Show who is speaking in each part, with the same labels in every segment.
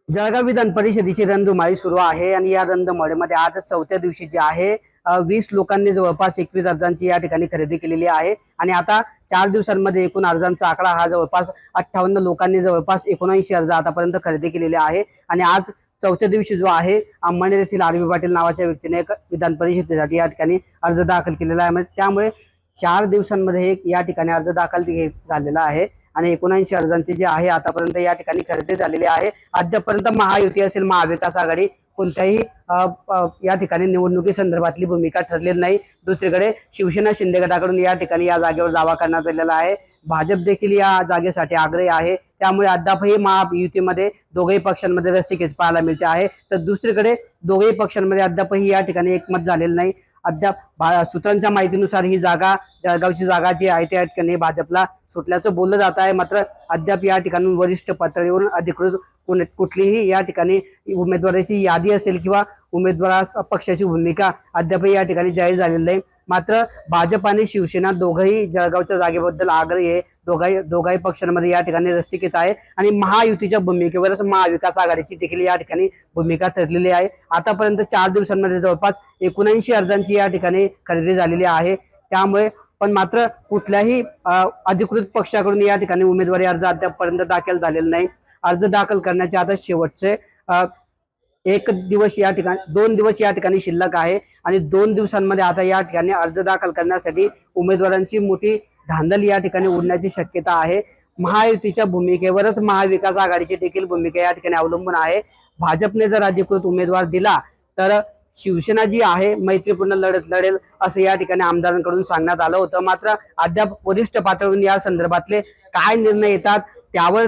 Speaker 1: जळगाव विधान परिषदेची रणधुमाळी सुरू आहे आणि या रणधुमाळीमध्ये आज चौथ्या दिवशी जे आहे 20 लोकांनी जवळपास 21 अर्जांची या ठिकाणी खरेदी केलेली आहे आणि आता 4 दिवसांमध्ये एकूण अर्जांचा आकडा हा जवळपास 58 लोकांनी जवळपास 79 अर्ज आतापर्यंत खरेदी केलेले आहे आणि आज चौथ्या दिवशी जो आहे अंमळनेर येथील आर.बी. पाटील नावाच्या व्यक्तीने एक विधान परिषदेसाठी या ठिकाणी अर्ज दाखल केलेला आहे। त्यामुळे 4 दिवसांमध्ये एक या ठिकाणी अर्ज दाखल झालेला आहे आणि 79 अर्जांचे जे आहे आतापर्यंत या ठिकाणी खरेदी झालेली आहे। अद्यापर्यंत महायुती असेल महाविकास आघाडी कोणत्याही या ठिकाणी निवडणुकी संदर्भातली भूमिका ठरलेली नाही। दुसरीकडे शिवसेना शिंदे गटाकडून या ठिकाणी या जागेवर दावा करण्यात आलेला आहे। भाजप देखील या जागेसाठी आग्रही आहे। त्यामुळे अद्यापही महायुतीमध्ये दोघेही पक्षांमध्ये रस्सीखेच पाहायला मिळते आहे। तर दुसरीकडे दोघेही पक्षांमध्ये अद्यापही या ठिकाणी एकमत झालेलं नाही। अद्याप सूत्रांच्या माहितीनुसार ही जागा जळगावची जागा जी आहे त्या ठिकाणी भाजपला सुटल्याचं बोललं जात आहे। मात्र अद्याप या ठिकाणी वरिष्ठ पातळीवरून अधिकृत कुठलीही या ठिकाणी उमेदवाराची यादी असेल किंवा उमेदवार पक्षाची भूमिका अद्यापही या ठिकाणी जाहीर झालेली नाही। मात्र भाजप आणि शिवसेना दोघंही जळगावच्या जागेबद्दल आग्रही आहे। दोघाही पक्षांमध्ये या ठिकाणी रस्सीखेच आहे आणि महायुतीच्या भूमिकेवरच महाविकास आघाडीची देखील या ठिकाणी भूमिका ठरलेली आहे। आतापर्यंत 4 दिवसांमध्ये जवळपास 79 अर्जांची या ठिकाणी खरेदी झालेली आहे। त्यामुळे पण मात्र कुठल्याही अधिकृत पक्षाकडून या ठिकाणी उमेदवारी अर्ज अद्यापपर्यंत दाखल झालेला नाही। अर्ज दाखल करण्याचे आता शेवटचे 1 दिवस या ठिकाणी 2 दिवस या ठिकाणी शिल्लक आहे आणि 2 दिवसांमध्ये आता या ठिकाणी अर्ज दाखल करण्यासाठी उमेदवारांची मोठी धांदल या ठिकाणी उडण्याची शक्यता आहे। महायुतीच्या भूमिकेवरच महाविकास आघाडीची देखील भूमिका या ठिकाणी अवलंबून आहे। भाजपने जर अधिकृत उमेदवार दिला तर शिवसेना जी आहे मैत्रीपूर्ण लढत लढेल असं या ठिकाणी आमदारांकडून सांगण्यात आलं होतं। मात्र अद्याप वरिष्ठ पातळीवरून या संदर्भातले काय निर्णय येतात त्यावर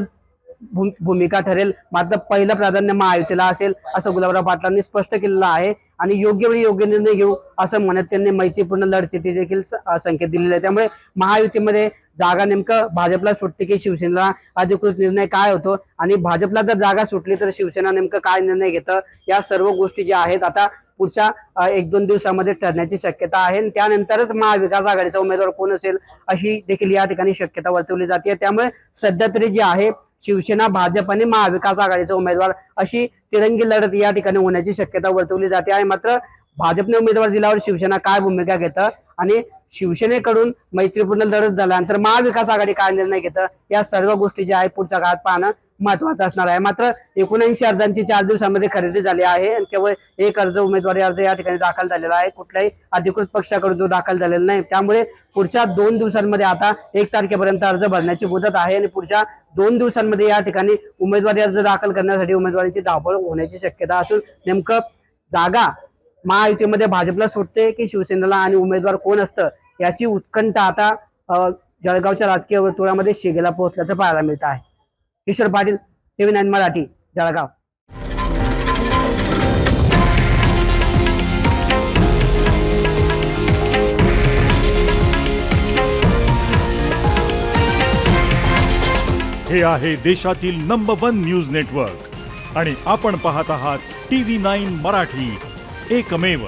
Speaker 1: भूमिका ठरेल। मात्र पहिलं प्राधान्य महायुतीला असेल असं गुलाबराव पाटलांनी स्पष्ट केलेलं आहे आणि योग्य वेळी योग्य निर्णय घेऊ असं म्हणत त्यांनी मैत्रीपूर्ण लढतीचे देखील संकेत दिलेले आहे। त्यामुळे महायुतीमध्ये जागा नेमकं भाजपला सुटते की शिवसेनेला अधिकृत निर्णय काय होतो आणि भाजपला जर जागा सुटली तर शिवसेना नेमकं काय निर्णय घेतं या सर्व गोष्टी ज्या आहेत आता पुढच्या 1-2 दिवसांमध्ये ठरण्याची शक्यता आहे आणि त्यानंतरच महाविकास आघाडीचा उमेदवार कोण असेल अशी देखील या ठिकाणी शक्यता वर्तवली जाते। त्यामुळे सध्या तरी जी आहे शिवसेना भाजप आणि महाविकास आघाडीचा उमेदवार अशी तिरंगी लढत या ठिकाणी होण्याची शक्यता वर्तवली जाते आहे। मात्र भाजपने उमेदवार दिल्यावर शिवसेना काय भूमिका घेतं आणि शिवसेनेकडून मैत्रीपूर्ण लढत झाल्यानंतर महाविकास आघाडी काय निर्णय घेतं या सर्व गोष्टी ज्या आहेत पुढच्या काळात पाहणं महत्वाचं असणार आहे। मात्र 79 अर्जांची 4 दिवसांमध्ये खरेदी झाली आहे आणि केवळ एक उमेदवारी अर्ज या ठिकाणी दाखल झालेला आहे। कुठल्याही अधिकृत पक्षाकडून तो दाखल झालेला नाही। त्यामुळे पुढच्या 2 दिवसांमध्ये आता 1 तारखेपर्यंत अर्ज भरण्याची मुदत आहे आणि पुढच्या 2 दिवसांमध्ये या ठिकाणी उमेदवारी अर्ज दाखल करण्यासाठी उमेदवारांची धावपळ होण्याची शक्यता असून नेमकं जागा महायुतीमध्ये भाजपला सुटते की शिवसेनेला आणि उमेदवार कोण असतं याची उत्कंठा आता जळगावच्या राजकीय वर्तुळामध्ये शिगेला पोहोचल्याचं पाहायला मिळत आहे। किशोर पाटील, TV9 मराठी, जळगाव।
Speaker 2: हे आहे देशातील नंबर 1 न्यूज नेटवर्क आणि आपण पाहत आहात TV9 मराठी, एकमेव।